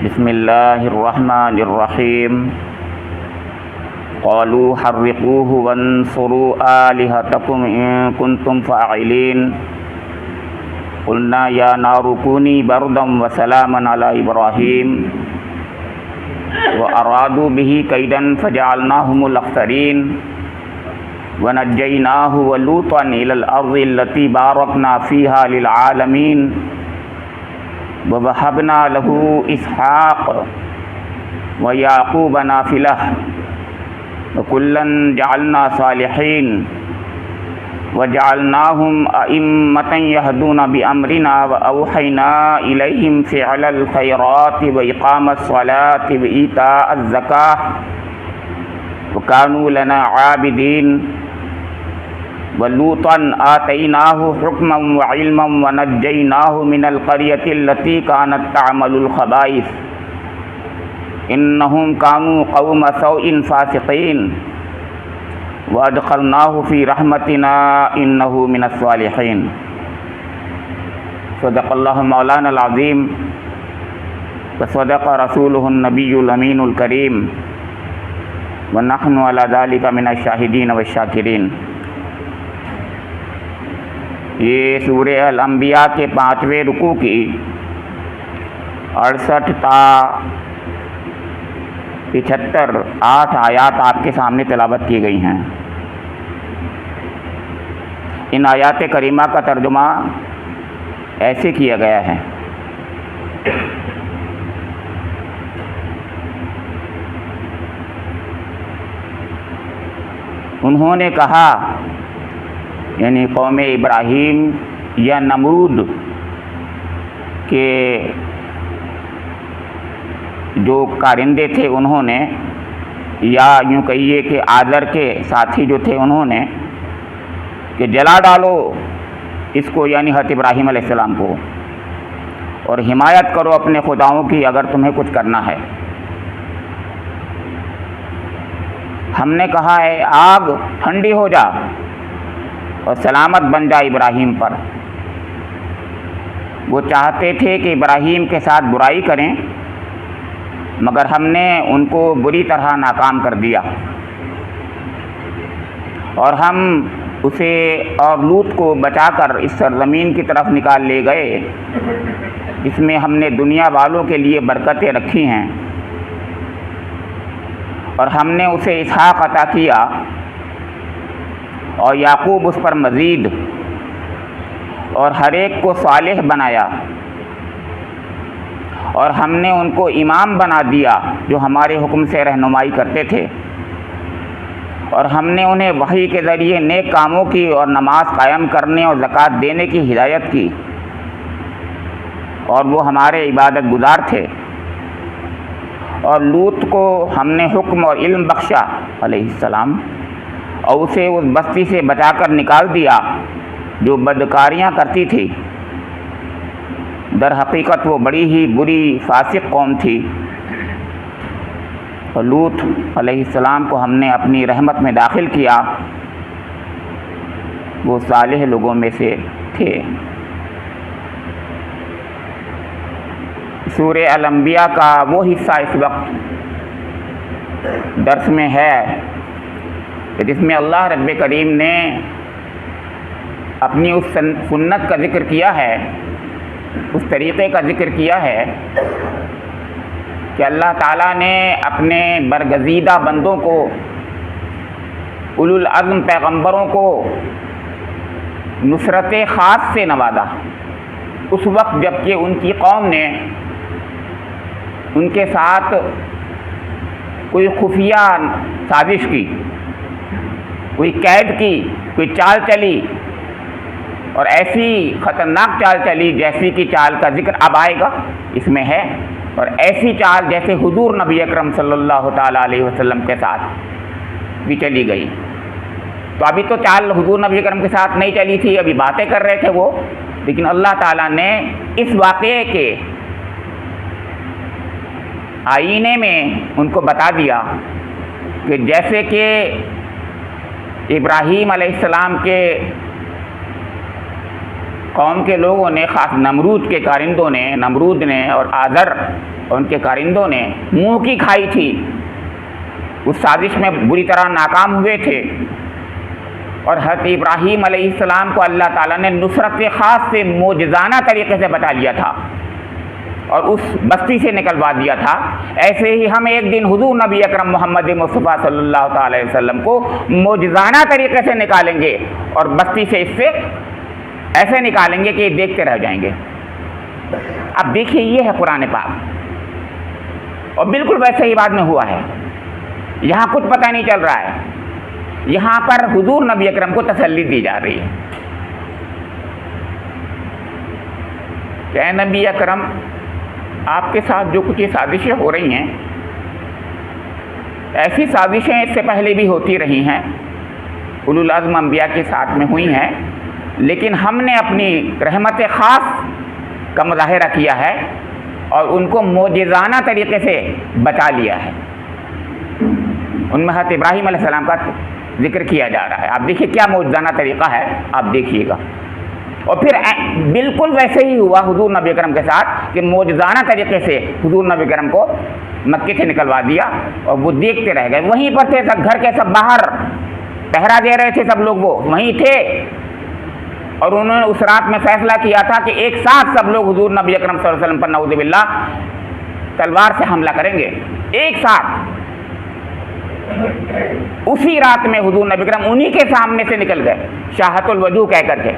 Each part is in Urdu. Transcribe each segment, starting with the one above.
بسم اللہ الرحمن الرحیم قالوا حرقوه وانصروا آلهتكم إن كنتم فاعلين قلنا يا نار كوني بردا وسلاما على إبراهيم وأرادوا به كيدا فجعلناهم الأخسرين ونجيناه ولوطا إلى الأرض التي باركنا فيها للعالمين ووهبنا له إسحاق ويعقوب نافلة وكلا جعلنا صالحين وجعلناهم أئمة يهدون بأمرنا وأوحينا إليهم فعل الخيرات وإقام الصلاة وإيتاء الزكاة وكانوا لنا عابدين ولوطا آتيناه حكما وعلما ونجيناه من القرية التي كانت تعمل الخبائث إنهم كانوا قوم سوء فاسقين وأدخلناه في رحمتنا إنه من الصالحين صدق الله مولانا العظيم وصدق رسوله النبي الأمين الكريم ونحن على ذلك من الشاهدين والشاكرين۔ یہ سورہ الانبیاء کے 5ویں رکوع کی 68 تا 75 8 آیات آپ کے سامنے تلاوت کی گئی ہیں۔ ان آیات کریمہ کا ترجمہ ایسے کیا گیا ہے: انہوں نے کہا، یعنی قوم ابراہیم یا نمرود کے جو کارندے تھے انہوں نے، یا یوں کہیے کہ آذر کے ساتھی جو تھے انہوں نے، کہ جلا ڈالو اس کو، یعنی حضرت ابراہیم علیہ السلام کو، اور حمایت کرو اپنے خداؤں کی اگر تمہیں کچھ کرنا ہے۔ ہم نے کہا ہے آگ ٹھنڈی ہو جا اور سلامت بن جا ابراہیم پر۔ وہ چاہتے تھے کہ ابراہیم کے ساتھ برائی کریں، مگر ہم نے ان کو بری طرح ناکام کر دیا، اور ہم اسے اور لوط کو بچا کر اس سرزمین کی طرف نکال لے گئے جس میں ہم نے دنیا والوں کے لیے برکتیں رکھی ہیں، اور ہم نے اسے اسحاق عطا کیا اور یعقوب اس پر مزید، اور ہر ایک کو صالح بنایا، اور ہم نے ان کو امام بنا دیا جو ہمارے حکم سے رہنمائی کرتے تھے، اور ہم نے انہیں وحی کے ذریعے نیک کاموں کی اور نماز قائم کرنے اور زکوٰۃ دینے کی ہدایت کی، اور وہ ہمارے عبادت گزار تھے۔ اور لوط کو ہم نے حکم اور علم بخشا علیہ السلام، اور اسے اس بستی سے بچا کر نکال دیا جو بدکاریاں کرتی تھی۔ در حقیقت وہ بڑی ہی بری فاسق قوم تھی، اور لوط علیہ السلام کو ہم نے اپنی رحمت میں داخل کیا، وہ صالح لوگوں میں سے تھے۔ سورہ الانبیاء کا وہ حصہ اس وقت درس میں ہے جس میں اللہ رب کریم نے اپنی اس سنت کا ذکر کیا ہے، اس طریقے کا ذکر کیا ہے کہ اللہ تعالیٰ نے اپنے برگزیدہ بندوں کو، اولو العزم پیغمبروں کو نصرت خاص سے نوازا، اس وقت جب کہ ان کی قوم نے ان کے ساتھ کوئی خفیہ سازش کی، کوئی قید کی، کوئی چال چلی، اور ایسی خطرناک چال چلی جیسی کی چال کا ذکر اب آئے گا اس میں ہے، اور ایسی چال جیسے حضور نبی اکرم صلی اللہ تعالیٰ علیہ وسلم کے ساتھ بھی چلی گئی۔ تو ابھی تو چال حضور نبی اکرم کے ساتھ نہیں چلی تھی، ابھی باتیں کر رہے تھے وہ، لیکن اللہ تعالیٰ نے اس واقعے کے آئینے میں ان کو بتا دیا کہ جیسے کہ ابراہیم علیہ السلام کے قوم کے لوگوں نے، خاص نمرود کے کارندوں نے، نمرود نے اور آذر اور ان کے کارندوں نے منہ کی کھائی تھی، اس سازش میں بری طرح ناکام ہوئے تھے، اور حضرت ابراہیم علیہ السلام کو اللہ تعالیٰ نے نصرت خاص سے معجزانہ طریقے سے بچا لیا تھا اور اس بستی سے نکلوا دیا تھا۔ ایسے ہی ہم ایک دن حضور نبی اکرم محمد مصطفیٰ صلی اللہ تعالی وسلم کو معجزانہ طریقے سے نکالیں گے اور بستی سے اس سے ایسے نکالیں گے کہ یہ دیکھتے رہ جائیں گے۔ اب دیکھیے، یہ ہے قرآن پاک، اور بالکل ویسے ہی بعد میں ہوا ہے۔ یہاں کچھ پتہ نہیں چل رہا ہے، یہاں پر حضور نبی اکرم کو تسلی دی جا رہی ہے کہ اے نبی اکرم، آپ کے ساتھ جو کچھ یہ سازشیں ہو رہی ہیں، ایسی سازشیں اس سے پہلے بھی ہوتی رہی ہیں، اولو العزم انبیاء کے ساتھ میں ہوئی ہیں، لیکن ہم نے اپنی رحمت خاص کا مظاہرہ کیا ہے اور ان کو معجزانہ طریقے سے بچا لیا ہے۔ ان میں حضرت ابراہیم علیہ السلام کا ذکر کیا جا رہا ہے۔ آپ دیکھیے کیا معجزانہ طریقہ ہے، آپ دیکھیے گا۔ اور پھر بالکل ویسے ہی ہوا حضور نبی اکرم کے ساتھ کہ معجزانہ طریقے سے حضور نبی اکرم کو مکے سے نکلوا دیا اور وہ دیکھتے رہ گئے۔ وہیں پر تھے سب، گھر کے سب باہر پہرا دے رہے تھے، سب لوگ وہ وہیں تھے، اور انہوں نے اس رات میں فیصلہ کیا تھا کہ ایک ساتھ سب لوگ حضور نبی اکرم صلی اللہ علیہ وسلم پر نعوذ باللہ تلوار سے حملہ کریں گے، ایک ساتھ۔ اسی رات میں حضور نبی اکرم انہی کے سامنے سے نکل گئے، شاہت الوجوہ کہہ کر کے۔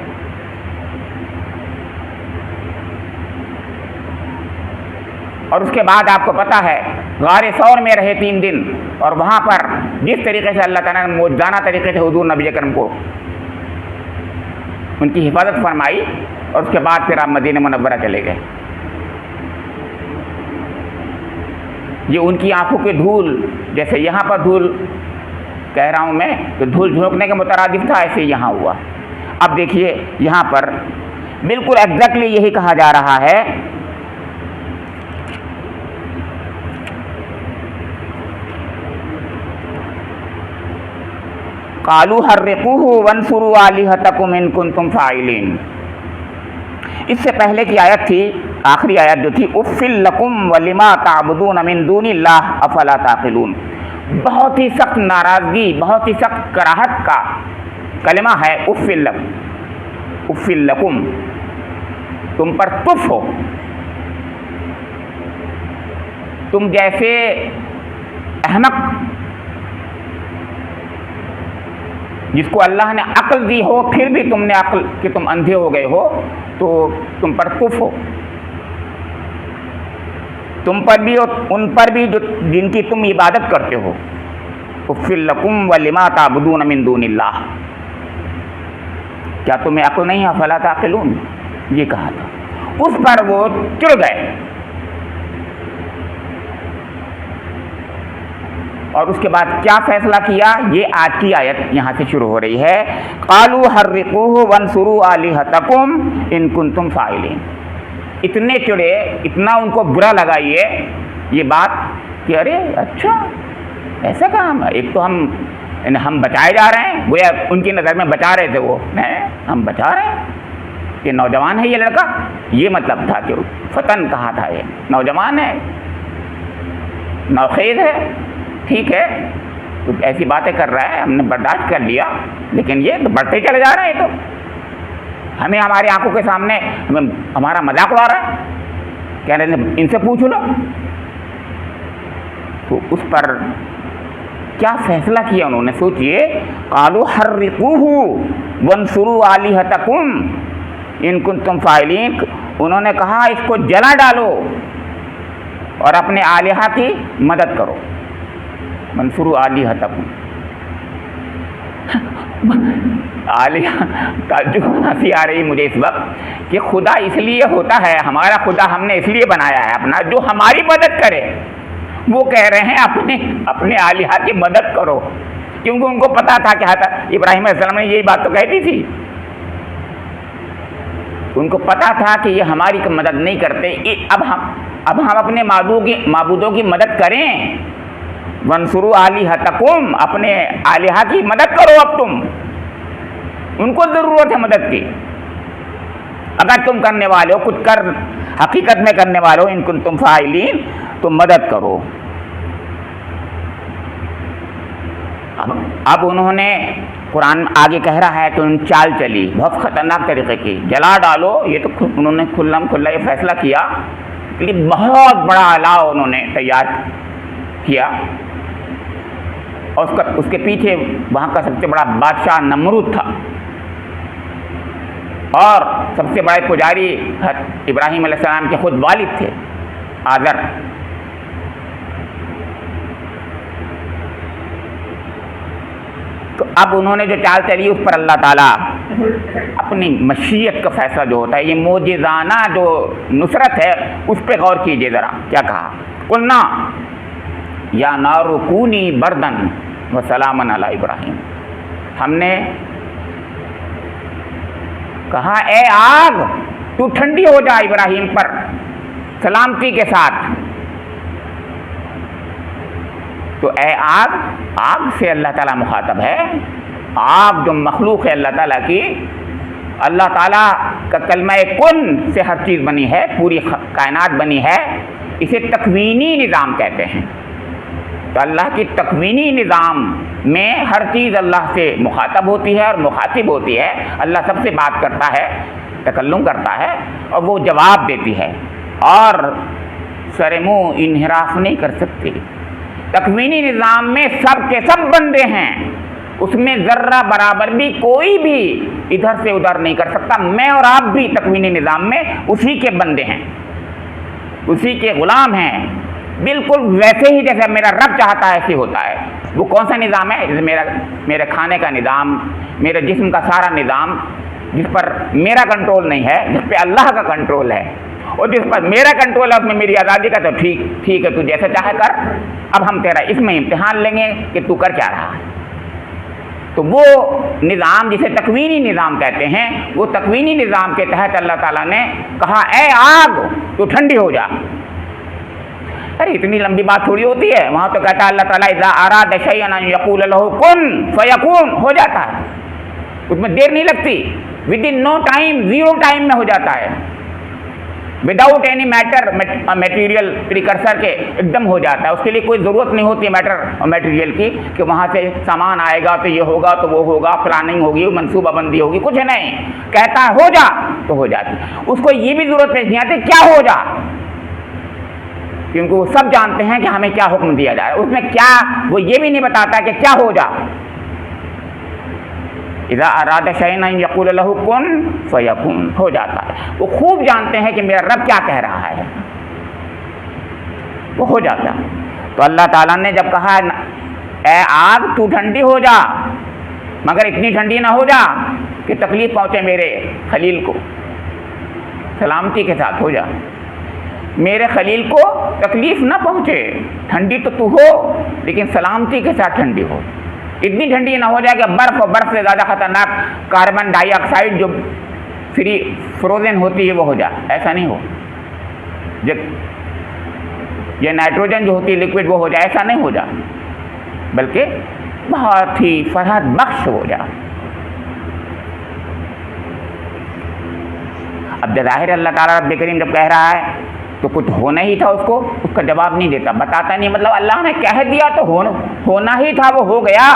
اور اس کے بعد آپ کو پتہ ہے غار ثور میں رہے 3 دن، اور وہاں پر جس طریقے سے اللہ تعالیٰ نے معجزانہ طریقے سے حضور نبی اکرم کو ان کی حفاظت فرمائی، اور اس کے بعد پھر آپ مدینہ منورہ چلے گئے۔ یہ ان کی آنکھوں کی دھول، جیسے یہاں پر دھول کہہ رہا ہوں میں کہ دھول جھونکنے کے مترادف تھا، ایسے یہاں ہوا۔ اب دیکھیے یہاں پر بالکل ایگزیکٹلی یہی کہا جا رہا ہے، قالوا حرقوه وانصروا آلهتكم ان کنتم فاعلین۔ اس سے پہلے کی آیت تھی، آخری آیت جو تھی، افل لکم ولما تعبدون من دون اللہ افلا تعقلون۔ بہت ہی سخت ناراضگی، بہت ہی سخت کراہت کا کلمہ ہے افل لکم، افل لکم، تم پر تف ہو، تم جیسے احمق جس کو اللہ نے عقل دی ہو پھر بھی تم نے عقل کہ تم اندھے ہو گئے ہو، تو تم پر کف ہو، تم پر بھی اور ان پر بھی جو جن کی تم عبادت کرتے ہو۔ اُفِّل لَكُمْ وَلِمَا تَعْبُدُونَ مِن دُونِ اللَّهِ، کیا تمہیں عقل نہیں ہے؟ فَلَا تَعْقِلُونَ، یہ کہا تھا۔ اس پر وہ چڑ گئے، اور اس کے بعد کیا فیصلہ کیا؟ یہ آج کی آیت یہاں سے شروع ہو رہی ہے، قالوا حرقوه وانصروا آلهتكم ان کنتم فاعلین۔ اتنے چڑے، اتنا ان کو برا لگا یہ بات کہ ارے اچھا ایسا کام ہے، ایک تو ہم بچائے جا رہے ہیں، گویا ان کی نظر میں بچا رہے تھے، وہ ہم بچا رہے ہیں، یہ نوجوان ہے یہ لڑکا، یہ مطلب تھا کہ فتن کہا تھا، یہ نوجوان ہے، نوخیز ہے، ٹھیک ہے کچھ ایسی باتیں کر رہا ہے، ہم نے برداشت کر لیا، لیکن یہ تو بڑھتے چلے جا رہے ہیں، تو ہمیں ہماری آنکھوں کے سامنے ہمارا مذاق اڑا رہا ہے، کہہ رہے ہیں ان سے پوچھ لو۔ تو اس پر کیا فیصلہ کیا انہوں نے؟ سوچئے، قالوا حرقوه وانصروا آلهتكم ان کنتم فاعلین، انہوں نے کہا اس کو جلا ڈالو اور اپنے آلہہ کی مدد کرو، منصوروا آلہتکم، آلہہ کا جو ہنسی آ رہی مجھے اس وقت کہ خدا اس لیے ہوتا ہے، ہمارا خدا ہم نے اس لیے بنایا ہے اپنا جو ہماری مدد کرے، وہ کہہ رہے ہیں اپنے آلہہ کی مدد کرو، کیونکہ ان کو پتا تھا کہ حضرت ابراہیم علیہ السلام نے یہی بات تو کہی تھی، ان کو پتا تھا کہ یہ ہماری مدد نہیں کرتے، اب ہم اپنے معبودوں کی مدد کریں، وانصروا آلہتکم، اپنے آلہہ کی مدد کرو، اب تم ان کو ضرورت ہے مدد کی، اگر تم کرنے والے ہو، کچھ کر حقیقت میں کرنے والے ہو، ان کنتم فاعلین، تو مدد کرو۔ اب انہوں نے قرآن آگے کہہ رہا ہے کہ ان چال چلی بہت خطرناک طریقے کی، جلا ڈالو، یہ تو انہوں نے کھلم کھلا یہ فیصلہ کیا، لیکن بہت بڑا الاؤ انہوں نے تیار کیا، اور اس کے پیچھے وہاں کا سب سے بڑا بادشاہ نمرود تھا، اور سب سے بڑے پجاری ابراہیم علیہ السلام کے خود والد تھے آذر۔ تو اب انہوں نے جو چال چلی اس پر اللہ تعالیٰ اپنی مشیت کا فیصلہ جو ہوتا ہے، یہ معجزانہ جو نصرت ہے، اس پہ غور کیجئے ذرا، کیا کہا؟ قلنا یا نار کونی بردن وسلاما علی ابراہیم، ہم نے کہا اے آگ تو ٹھنڈی ہو جا ابراہیم پر سلامتی کے ساتھ۔ تو اے آگ، آگ سے اللہ تعالیٰ مخاطب ہے، آگ جو مخلوق ہے اللہ تعالیٰ کی، اللہ تعالیٰ کا کلمہ کن سے ہر چیز بنی ہے، پوری کائنات بنی ہے، اسے تکوینی نظام کہتے ہیں۔ تو اللہ کی تکوینی نظام میں ہر چیز اللہ سے مخاطب ہوتی ہے اور مخاطب ہوتی ہے، اللہ سب سے بات کرتا ہے، تکلم کرتا ہے، اور وہ جواب دیتی ہے، اور سر منہ انحراف نہیں کر سکتی۔ تکوینی نظام میں سب کے سب بندے ہیں، اس میں ذرہ برابر بھی کوئی بھی ادھر سے ادھر نہیں کر سکتا۔ میں اور آپ بھی تکوینی نظام میں اسی کے بندے ہیں، اسی کے غلام ہیں، بالکل ویسے ہی جیسے میرا رب چاہتا ہے ایسے ہوتا ہے۔ وہ کون سا نظام ہے؟ جیسے میرے کھانے کا نظام، میرے جسم کا سارا نظام، جس پر میرا کنٹرول نہیں ہے، جس پہ اللہ کا کنٹرول ہے، اور جس پر میرا کنٹرول ہے اس میں میری آزادی کا، تو ٹھیک ہے، تو جیسا چاہے کر۔ اب ہم تیرا اس میں امتحان لیں گے کہ تو کر کیا رہا ہے۔ تو وہ نظام جسے تکوینی نظام کہتے ہیں، وہ تکوینی نظام کے تحت اللہ تعالیٰ نے کہا اے آگ تو ٹھنڈی ہو جا۔ ارے اتنی لمبی بات تھوڑی ہوتی ہے، وہاں تو کہتا ہے اللہ تعالیٰ اذا اراد شیئا ان یقول له کن فیکون، ہو جاتا ہے، اس میں دیر نہیں لگتی، within no time, zero time میں ہو جاتا ہے، without any matter material precursor کے ایک دم ہو جاتا ہے۔ اس کے لیے کوئی ضرورت نہیں ہوتی میٹر اور میٹیریل کی کہ وہاں سے سامان آئے گا تو یہ ہوگا تو وہ ہوگا، پلاننگ ہوگی، منصوبہ بندی ہوگی، کچھ نہیں، کہتا ہے ہو جا تو ہو جاتی۔ اس کو یہ بھی ضرورت پیش نہیں آتی کیا ہو جا، کیونکہ وہ سب جانتے ہیں کہ ہمیں کیا حکم دیا جا رہا ہے، اس میں کیا، وہ یہ بھی نہیں بتاتا کہ کیا ہو جا۔ اذا اراد شیئا ان یقول له کن فیکون، ہو جاتا ہے۔ وہ خوب جانتے ہیں کہ میرا رب کیا کہہ رہا ہے، وہ ہو جاتا ہے۔ تو اللہ تعالیٰ نے جب کہا اے آگ تو ٹھنڈی ہو جا، مگر اتنی ٹھنڈی نہ ہو جا کہ تکلیف پہنچے میرے خلیل کو، سلامتی کے ساتھ ہو جا، میرے خلیل کو تکلیف نہ پہنچے، ٹھنڈی تو ہو لیکن سلامتی کے ساتھ ٹھنڈی ہو، اتنی ٹھنڈی نہ ہو جائے کہ برف، اور برف سے زیادہ خطرناک کاربن ڈائی آکسائڈ جو فروزن ہوتی ہے وہ ہو جائے، ایسا نہیں ہو، جب یہ نائٹروجن جو ہوتی ہے لیکوڈ وہ ہو جائے، ایسا نہیں ہو جائے، بلکہ بہت ہی فرحت بخش ہو جائے۔ اب ظاہر اللہ تعالیٰ رب کریم جب کہہ رہا ہے تو کچھ ہونا ہی تھا، اس کو اس کا جواب نہیں دیتا، بتاتا نہیں، مطلب اللہ نے کہہ دیا تو ہونا ہی تھا، وہ ہو گیا۔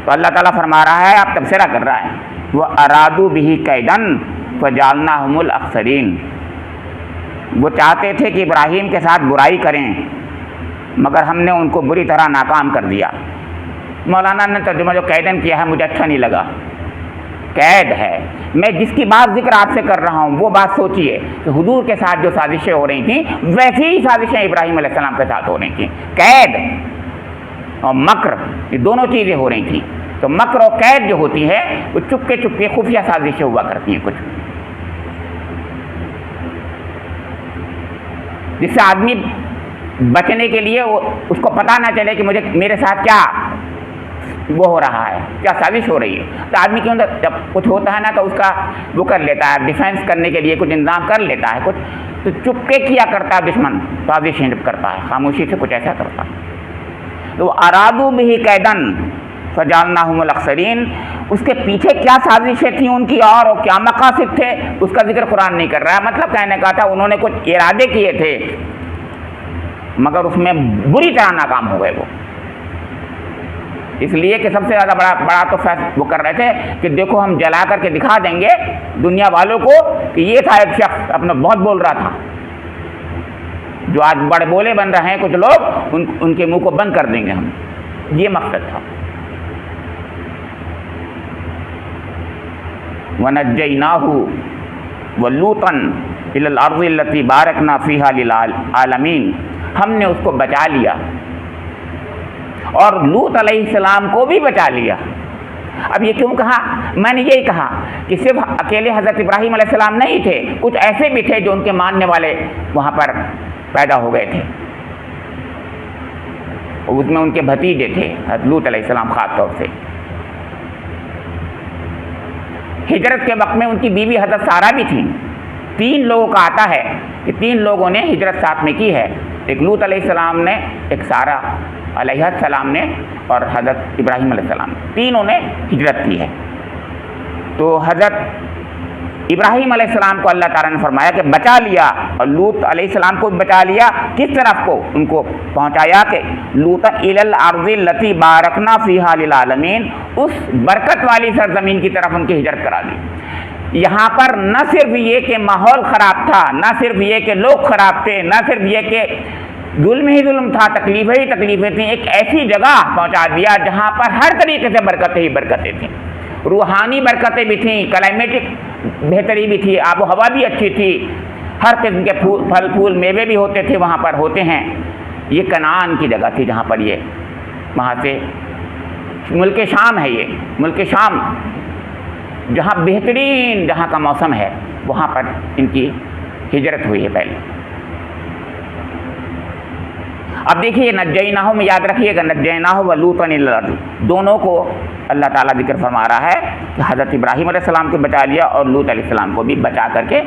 تو اللہ تعالیٰ فرما رہا ہے، آپ تبصرہ کر رہا ہے، وہ ارادو بھی کیدن فجعلناہم الاخسرین، وہ چاہتے تھے کہ ابراہیم کے ساتھ برائی کریں، مگر ہم نے ان کو بری طرح ناکام کر دیا۔ مولانا نے ترجمہ جو قیدن کیا ہے مجھے اچھا نہیں لگا، قید ہے، میں جس کی بات ذکر آپ سے کر رہا ہوں وہ بات سوچیے کہ حضور کے ساتھ جو سازشیں ہو رہی تھیں ویسی ہی سازشیں ابراہیم علیہ السلام کے ساتھ ہو رہی تھیں، قید اور مکر، یہ دونوں چیزیں ہو رہی تھیں۔ تو مکر اور قید جو ہوتی ہے وہ چپکے چپکے خفیہ سازشیں ہوا کرتی ہیں کچھ، جس سے آدمی بچنے کے لیے اس کو پتہ نہ چلے کہ میرے ساتھ کیا وہ ہو رہا ہے، کیا سازش ہو رہی ہے۔ تو آدمی کیوں جب کچھ ہوتا ہے نا تو اس کا وہ کر لیتا ہے، ڈیفینس کرنے کے لیے کچھ انتظام کر لیتا ہے، کچھ تو چپکے کیا کرتا ہے دشمن، سازشیں جب کرتا ہے خاموشی سے کچھ ایسا کرتا ہے۔ تو ارادو بھی قیدن، فجعلناہم الاخسرین. اس کے پیچھے کیا سازشیں تھیں ان کی اور کیا مقاصد تھے اس کا ذکر قرآن نہیں کر رہا ہے. مطلب کہنے کا تھا انہوں نے کچھ ارادے کیے تھے مگر اس میں بری طرح ناکام ہو گئے وہ. اس لیے کہ سب سے زیادہ بڑا تو وہ کر رہے تھے کہ دیکھو ہم جلا کر کے دکھا دیں گے دنیا والوں کو کہ یہ تھا ایک شخص اپنا بہت بول رہا تھا. جو آج بڑے بولے بن رہے ہیں کچھ لوگ ان کے منہ کو بند کر دیں گے ہم. یہ مقصد تھا. وَنَجَّيْنَاهُ وَلُوطًا إِلَى الْأَرْضِ الَّتِي بَارَكْنَا فِيهَا لِلْعَالَمِينَ. ہم نے اس کو بچا لیا اور لوط علیہ السلام کو بھی بچا لیا. اب یہ کیوں کہا؟ میں نے یہی کہا کہ صرف اکیلے حضرت ابراہیم علیہ السلام نہیں تھے, کچھ ایسے بھی تھے جو ان کے ماننے والے وہاں پر پیدا ہو گئے تھے. اس میں ان کے بھتیجے تھے حضرت لوط علیہ السلام خاص طور سے. ہجرت کے وقت میں ان کی بیوی حضرت سارہ بھی تھیں. 3 لوگوں کا آتا ہے کہ 3 لوگوں نے ہجرت ساتھ میں کی ہے. ایک لوط علیہ السلام نے, ایک سارہ علیہ السلام نے اور حضرت ابراہیم علیہ السلام, تینوں نے ہجرت کی ہے. تو حضرت ابراہیم علیہ السلام کو اللہ تعالیٰ نے فرمایا کہ بچا لیا اور لوط علیہ السلام کو بھی بچا لیا. کس طرف کو ان کو پہنچایا کہ لوط الی الارض التی بارکنا فیہا للعالمین, اس برکت والی سرزمین کی طرف ان کی ہجرت کرا دی. یہاں پر نہ صرف یہ کہ ماحول خراب تھا, نہ صرف یہ کہ لوگ خراب تھے, نہ صرف یہ کہ ظلم ہی ظلم تھا, تکلیفیں ہی تکلیفیں تھیں, ایک ایسی جگہ پہنچا دیا جہاں پر ہر طریقے سے برکتیں ہی برکتیں تھیں. روحانی برکتیں بھی تھیں, کلائمیٹک بہتری بھی تھی, آب و ہوا بھی اچھی تھی, ہر قسم کے پھل پھول میوے بھی ہوتے تھے وہاں پر ہوتے ہیں. یہ کنعان کی جگہ تھی جہاں پر یہ وہاں سے ملک شام ہے, یہ ملک شام جہاں بہترین جہاں کا موسم ہے وہاں پر ان کی ہجرت ہوئی ہے پہلے. اب دیکھیے نجیناہ میں یاد رکھیے گا, نجیناہ ولوطا الی الارض, دونوں کو اللہ تعالیٰ ذکر فرما رہا ہے کہ حضرت ابراہیم علیہ السلام کو بچا لیا اور لوط علیہ السلام کو بھی بچا کر کے.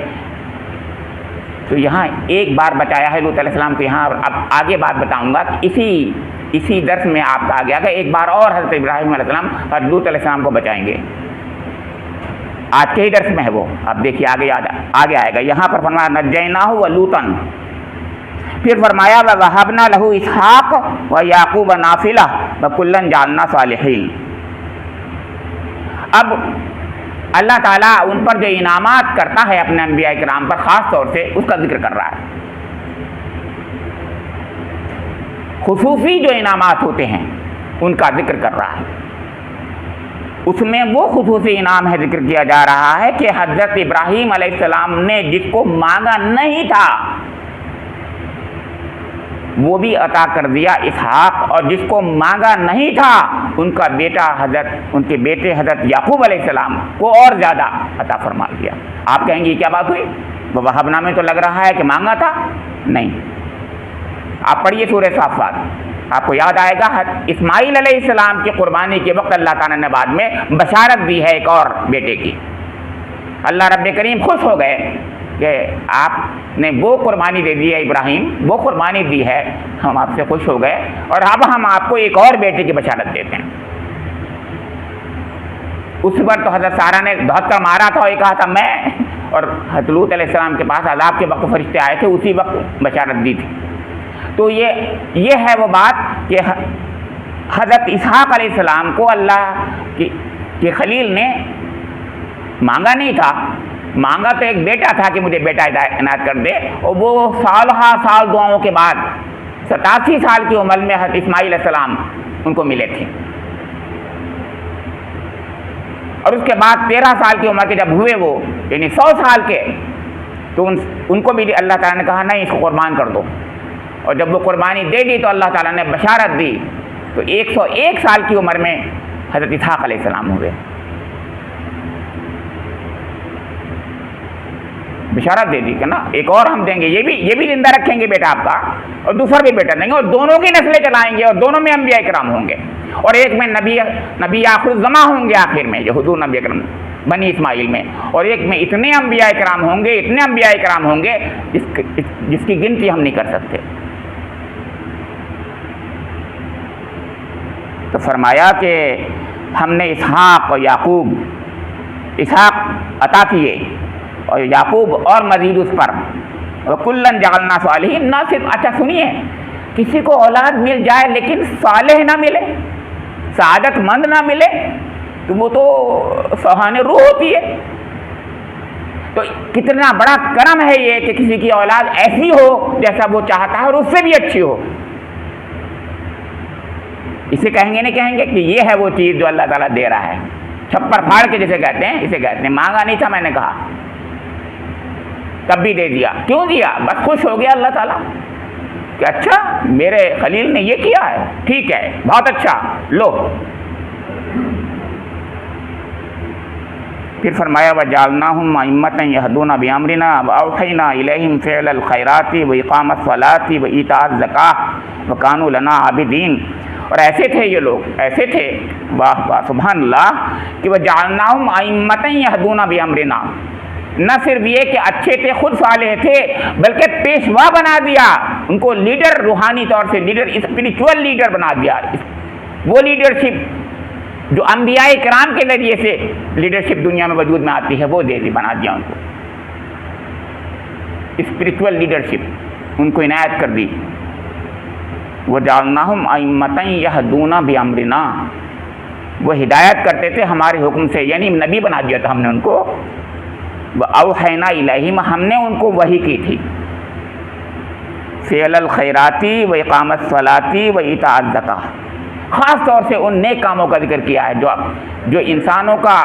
تو یہاں ایک بار بچایا ہے لوط علیہ السلام کو. یہاں اب آگے بات بتاؤں گا کہ اسی درس میں آپ کا آ گیا کہ ایک بار اور حضرت ابراہیم علیہ السلام اور لوط علیہ السلام کو بچائیں گے. آج کے ہی درس میں ہے وہ, اب دیکھیے آگے آئے گا. یہاں پر فرمایا نجیناہ ولوطا, پھر فرمایا وَوَهَبْنَا لَهُ إِسْحَاقَ وَيَعْقُوبَ نَافِلَةً وَكُلًّا جَعَلْنَا صَالِحِينَ. اب اللہ تعالیٰ ان پر جو انعامات کرتا ہے اپنے انبیاء کرام پر خاص طور سے اس کا ذکر کر رہا ہے. خصوصی جو انعامات ہوتے ہیں ان کا ذکر کر رہا ہے. اس میں وہ خصوصی انعام ہے ذکر کیا جا رہا ہے کہ حضرت ابراہیم علیہ السلام نے جس کو مانگا نہیں تھا وہ بھی عطا کر دیا اسحاق, اور جس کو مانگا نہیں تھا ان کا بیٹا ان کے بیٹے حضرت یعقوب علیہ السلام کو اور زیادہ عطا فرما دیا. آپ کہیں گے یہ کیا بات ہوئی؟ وَوَهَبْنَا میں تو لگ رہا ہے کہ مانگا تھا. نہیں, آپ پڑھیے سورہ صافات, آپ کو یاد آئے گا اسماعیل علیہ السلام کی قربانی کے وقت اللہ تعالیٰ نے بعد میں بشارت دی ہے ایک اور بیٹے کی. اللہ رب کریم خوش ہو گئے کہ آپ نے وہ قربانی دے دی ہے ابراہیم, وہ قربانی دی ہے, ہم آپ سے خوش ہو گئے اور اب ہم آپ کو ایک اور بیٹے کی بشارت دیتے ہیں. اس پر تو حضرت سارہ نے دھت کر مارا تھا اور یہ کہا تھا میں, اور حضرت لوط علیہ السلام کے پاس عذاب کے وقت فرشتے آئے تھے, اسی وقت بشارت دی تھی. تو یہ ہے وہ بات کہ حضرت اسحاق علیہ السلام کو اللہ کے خلیل نے مانگا نہیں تھا, مانگا تو ایک بیٹا تھا کہ مجھے بیٹا عنایت کر دے, اور وہ سال دعاؤں کے بعد 87 سال کی عمر میں حضرت اسماعیل علیہ السلام ان کو ملے تھے. اور اس کے بعد 13 سال کی عمر کے جب ہوئے وہ یعنی 100 سال کے, تو ان کو بھی اللہ تعالیٰ نے کہا نہیں اس کو قربان کر دو. اور جب وہ قربانی دے دی تو اللہ تعالیٰ نے بشارت دی, تو 101 سال کی عمر میں حضرت اسحاق علیہ السلام ہوئے. بشارت دے دی کہ نا ایک اور ہم دیں گے, یہ بھی زندہ رکھیں گے بیٹا آپ کا, اور دوسرا بھی بیٹا دیں گے, اور دونوں کی نسلیں چلائیں گے, اور دونوں میں انبیاء کرام ہوں گے, اور ایک میں نبی آخر الزماں ہوں گے آخر میں, جو حضور نبی اکرم بنی اسماعیل میں, اور ایک میں اتنے انبیاء کرام ہوں گے, اتنے انبیاء کرام ہوں گے جس کی گنتی ہم نہیں کر سکتے. تو فرمایا کہ ہم نے اسحاق اور یعقوب، اسحاق عطا کیے اور یعقوب اور مزید اس پر، وَكُلًّا جَعَلْنَا صَالِحِينَ، نہ صرف، اچھا سنیے، کسی کو اولاد مل جائے لیکن صالح نہ ملے، سعادت مند نہ ملے، تو وہ تو سوہان روح ہوتی ہے۔ تو کتنا بڑا کرم ہے یہ کہ کسی کی اولاد ایسی ہو جیسا وہ چاہتا ہے اور اس سے بھی اچھی ہو۔ اسے کہیں گے نہیں کہیں گے کہ یہ ہے وہ چیز جو اللہ تعالیٰ دے رہا ہے، چھپر پھاڑ کے جسے کہتے ہیں، اسے کہتے ہیں۔ مانگا نہیں تھا، میں نے کہا، تب بھی دے دیا۔ کیوں دیا؟ بس خوش ہو گیا اللہ تعالیٰ کہ اچھا میرے خلیل نے یہ کیا ہے، ٹھیک ہے، بہت اچھا، لو۔ پھر فرمایا وَجَعَلْنَاهُمْ أَئِمَّةً يَهْدُونَ بِأَمْرِنَا وَأَوْحَيْنَا إِلَيْهِمْ فِعْلَ الْخَيْرَاتِ وَإِقَامَ الصَّلَاةِ وَإِيتَاءَ الزَّكَاةِ وَكَانُوا لَنَا عَابِدِينَ۔ اور ایسے تھے یہ لوگ، ایسے تھے، واہ واہ سبحان اللہ، کہ وَجَعَلْنَاهُمْ أَئِمَّةً يَهْدُونَ بِأَمْرِنَا، نہ صرف یہ کہ اچھے تھے، خود صالح تھے، بلکہ پیشوا بنا دیا ان کو، لیڈر، روحانی طور سے لیڈر، اسپریچول لیڈر بنا دیا۔ وہ لیڈرشپ جو انبیاء کرام کے ذریعے سے لیڈرشپ دنیا میں وجود میں آتی ہے، وہ دے دی، بنا دیا ان کو، اسپریچول لیڈرشپ ان کو عنایت کر دی۔ وَجَعَلْنَاهُمْ أَئِمَّةً يَهْدُونَ بِأَمْرِنَا، وہ ہدایت کرتے تھے ہمارے حکم سے، یعنی نبی بنا دیا تھا ہم نے ان کو۔ وَأَوْحَيْنَا إِلَيْهِمْ، ہم نے ان کو وحی کی تھی، فِعْلَ الْخَيْرَاتِ وَإِقَامَ الصَّلَاةِ وَإِيتَاءَ الزَّكَاةِ، خاص طور سے ان نیک کاموں کا ذکر کیا ہے جو انسانوں کا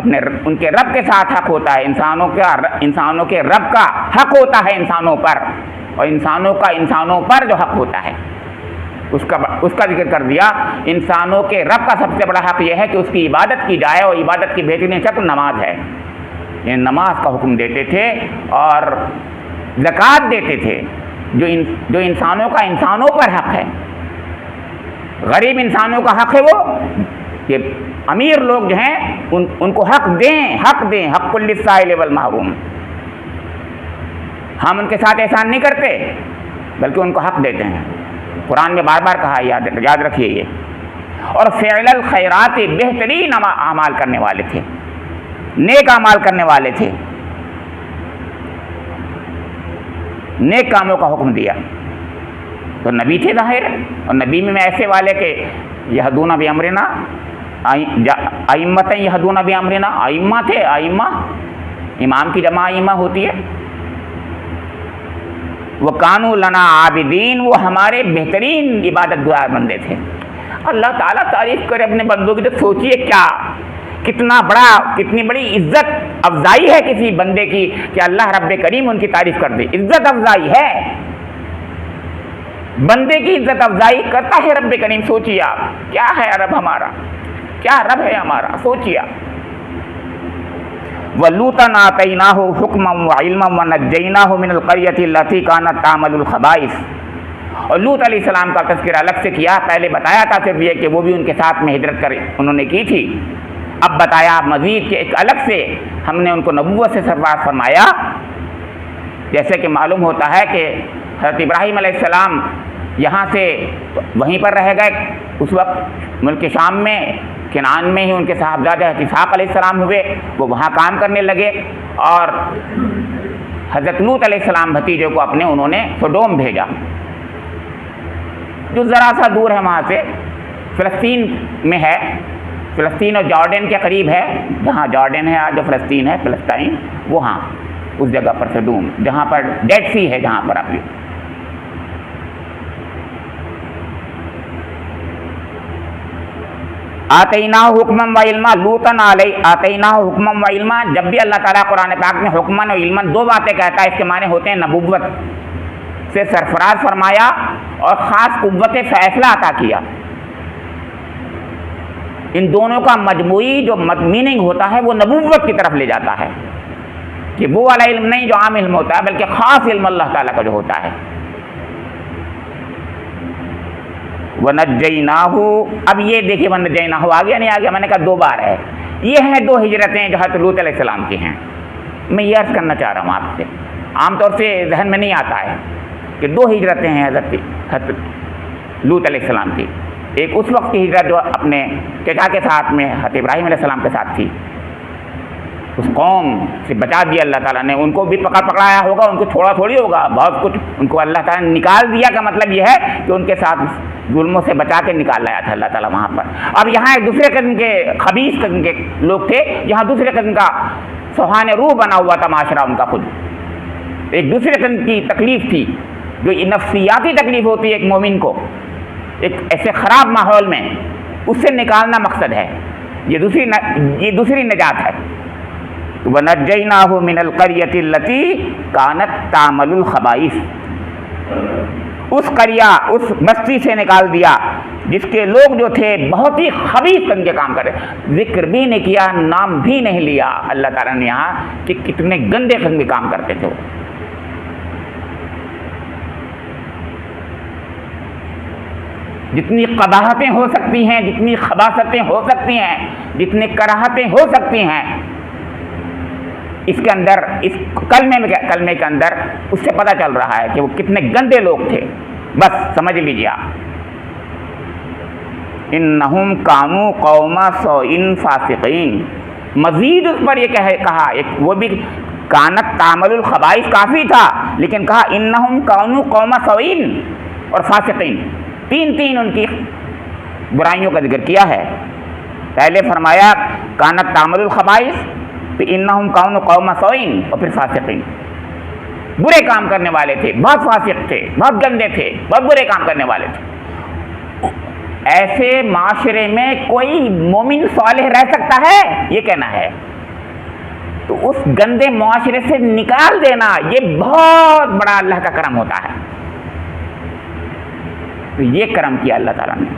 اپنے ان کے رب کے ساتھ حق ہوتا ہے، انسانوں کے رب کا حق ہوتا ہے انسانوں پر، اور انسانوں کا انسانوں پر جو حق ہوتا ہے اس کا ذکر کر دیا۔ انسانوں کے رب کا سب سے بڑا حق یہ ہے کہ اس کی عبادت کی جائے، اور عبادت کی بہترین شکل نماز ہے، یہ نماز کا حکم دیتے تھے، اور زکوٰۃ دیتے تھے جو انسانوں کا انسانوں پر حق ہے۔ غریب انسانوں کا حق ہے وہ کہ امیر لوگ جو ہیں ان کو حق دیں، حق للسائل والمحروم۔ ہم ان کے ساتھ احسان نہیں کرتے بلکہ ان کو حق دیتے ہیں، قرآن میں بار بار کہا، یاد رکھیے یہ۔ اور فعل الخیرات، بہترین اعمال کرنے والے تھے، نیک اعمال کرنے والے تھے، نیک کاموں کا حکم دیا، تو نبی تھے ظاہر، اور نبی میں ایسے والے کہ یہدون بامرنا، ائمۃ یہدون بامرنا، ائمہ تھے، ائمہ، امام کی جمع ائمہ ہوتی ہے۔ وَكَانُوا لَنَا عَابِدِينَ، وہ ہمارے بہترین عبادت گزار بندے تھے۔ اللہ تعالیٰ تعریف کرے اپنے بندوں کی، تو سوچئے کتنی بڑی عزت افزائی ہے کسی بندے کی کہ اللہ رب کریم ان کی تعریف کر دے، عزت افزائی ہے، بندے کی عزت افزائی کرتا ہے رب کریم۔ سوچیے آپ، کیا ہے رب ہمارا، کیا رب ہے ہمارا، سوچیے آپ۔ وَلُوطًا آتَيْنَاهُ حُكْمًا وَعِلْمًا وَنَجَّيْنَاهُ مِنَ الْقَرْيَةِ الَّتِي كَانَتْ تَعْمَلُ الْخَبَائِثَ، اور لوط علیہ السلام کا تذکرہ الگ سے کیا، پہلے بتایا تھا صرف یہ کہ وہ بھی ان کے ساتھ میں ہجرت کر انہوں نے کی تھی، اب بتایا مزید کہ ایک الگ سے ہم نے ان کو نبوت سے سرفراز فرمایا۔ جیسے کہ معلوم ہوتا ہے کہ حضرت ابراہیم علیہ السلام یہاں سے وہیں پر رہ گئے، اس وقت ملک شام میں، کنعان میں ہی ان کے صاحبزادے اسحاق علیہ السلام ہوئے، وہ وہاں کام کرنے لگے، اور حضرت لوط علیہ السلام بھتیجے کو اپنے انہوں نے سڈوم بھیجا، جو ذرا سا دور ہے وہاں سے، فلسطین میں ہے، فلسطین اور جارڈن کے قریب ہے، جہاں جارڈن ہے آج جو فلسطین ہے، فلسطین، وہاں اس جگہ پر سڈوم، جہاں پر ڈیڈ سی ہے، جہاں پر اب آتیناہ حکمم و علما، لوطن علیہ آتیناہ حکمم و علما۔ جب بھی اللہ تعالیٰ قرآن پاک میں حکمن و علمن دو باتیں کہتا ہے، اس کے معنی ہوتے ہیں نبوت سے سرفراز فرمایا اور خاص قوت فیصلہ عطا کیا۔ ان دونوں کا مجموعی جو میننگ ہوتا ہے وہ نبوت کی طرف لے جاتا ہے، کہ وہ والا علم نہیں جو عام علم ہوتا ہے، بلکہ خاص علم اللہ تعالیٰ کا جو ہوتا ہے۔ وَنَجَّيْنَاهُ، اب یہ دیکھیے وَنَجَّيْنَاهُ آ گیا نہیں آ گیا، میں نے کہا دو بار ہے، یہ ہیں دو ہجرتیں جو حضرت لوط علیہ السلام کی ہیں۔ میں یہ عرض کرنا چاہ رہا ہوں آپ سے، عام طور سے ذہن میں نہیں آتا ہے کہ دو ہجرتیں ہیں حضرت لوط علیہ السلام کی۔ ایک اس وقت کی ہجرت جو اپنے چچا کے ساتھ میں حضرت ابراہیم علیہ السلام کے ساتھ تھی، اس قوم سے بچا دیا اللہ تعالیٰ نے. ان کو بھی پکڑایا ہوگا، ان کو چھوڑا تھوڑی ہوگا، بہت کچھ ان کو اللہ تعالیٰ نے نکال دیا. کا مطلب یہ ہے کہ ان کے ساتھ ظلموں سے بچا کے نکال لایا تھا اللہ تعالیٰ وہاں پر. اب یہاں ایک دوسرے قسم کے خبیث قسم کے لوگ تھے، یہاں دوسرے قسم کا سوہان روح بنا ہوا تھا معاشرہ ان کا خود. ایک دوسرے قسم کی تکلیف تھی، جو نفسیاتی تکلیف ہوتی ہے ایک مومن کو ایک ایسے خراب ماحول میں، اس سے نکالنا مقصد ہے. یہ دوسری نجات ہے. وَنَجَّيْنَاهُ مِنَ الْقَرْيَةِ الَّتِي كَانَتْ تَعْمَلُ الْخَبَائِثَ، اس قریہ اس بستی سے نکال دیا جس کے لوگ جو تھے بہت ہی خبیث قسم کے کام کر رہے. ذکر بھی نہیں کیا، نام بھی نہیں لیا اللہ تعالیٰ نے یہاں کہ کتنے گندے قسم کے کام کرتے تھے. جتنی قباحتیں ہو سکتی ہیں، جتنی خباثتیں ہو سکتی ہیں، جتنی کراہتیں ہو سکتی ہیں، اس کے اندر اس کلمے کے اندر اس سے پتہ چل رہا ہے کہ وہ کتنے گندے لوگ تھے. بس سمجھ لیجیے آپ. انہم کانوا قوم سوء فاسقین. مزید اس پر یہ کہا ایک وہ بھی کانت تعمل الخبائث کافی تھا، لیکن کہا انہم کانوا قوم سوء اور فاسقین. تین ان کی برائیوں کا ذکر کیا ہے. پہلے فرمایا کانت تعمل الخبائث، پھر انہم کانوا قوم سوء اور پھر فاسقین. برے کام کرنے والے تھے، بہت فاسق تھے، بہت گندے تھے، بہت برے کام کرنے والے تھے. ایسے معاشرے میں کوئی مومن صالح رہ سکتا ہے؟ یہ کہنا ہے. تو اس گندے معاشرے سے نکال دینا یہ بہت بڑا اللہ کا کرم ہوتا ہے. تو یہ کرم کیا اللہ تعالیٰ نے.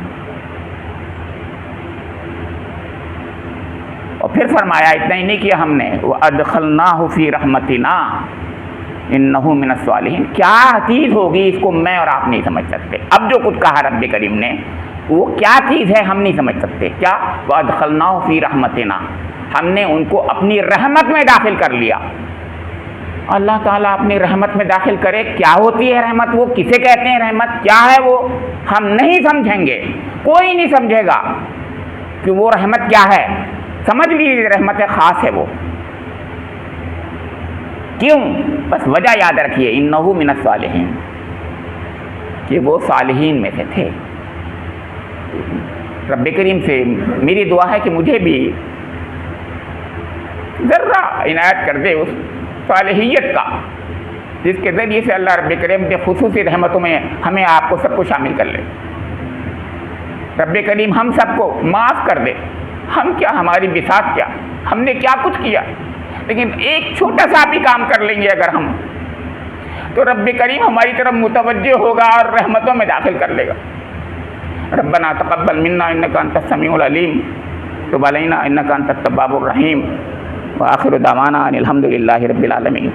اور پھر فرمایا اتنا ہی نہیں کیا ہم نے وَأَدْخَلْنَاهُ فِي رَحْمَتِنَا إِنَّهُ مِنَ الصَّالِحِينَ. کیا چیز ہوگی اس کو میں اور آپ نہیں سمجھ سکتے. اب جو کچھ کہا رب کریم نے وہ کیا چیز ہے ہم نہیں سمجھ سکتے. کیا؟ وَأَدْخَلْنَاهُ فِي رَحْمَتِنَا، ہم نے ان کو اپنی رحمت میں داخل کر لیا. اللہ تعالیٰ اپنی رحمت میں داخل کرے. کیا ہوتی ہے رحمت؟ وہ کسے کہتے ہیں رحمت؟ کیا ہے وہ؟ ہم نہیں سمجھیں گے، کوئی نہیں سمجھے گا کہ وہ رحمت کیا ہے. سمجھ لیجیے رحمت خاص ہے وہ. کیوں؟ بس وجہ یاد رکھیے انہو من الصالحین، کہ وہ صالحین میں سے تھے. رب کریم سے میری دعا ہے کہ مجھے بھی ذرہ عنایت کر دے اس صالحیت کا جس کے ذریعے سے اللہ رب کریم کے خصوصی رحمتوں میں ہمیں آپ کو سب کو شامل کر لے. رب کریم ہم سب کو معاف کر دے. ہم کیا، ہماری بساط کیا، ہم نے کیا کچھ کیا، لیکن ایک چھوٹا سا بھی کام کر لیں گے اگر ہم، تو رب کریم ہماری طرف متوجہ ہوگا اور رحمتوں میں داخل کر لے گا. ربنا تقبل منا انک انت السمیع العلیم تب علینا انک انت التواب الرحیم. وآخر دعوانا ان الحمد للہ رب العالمین.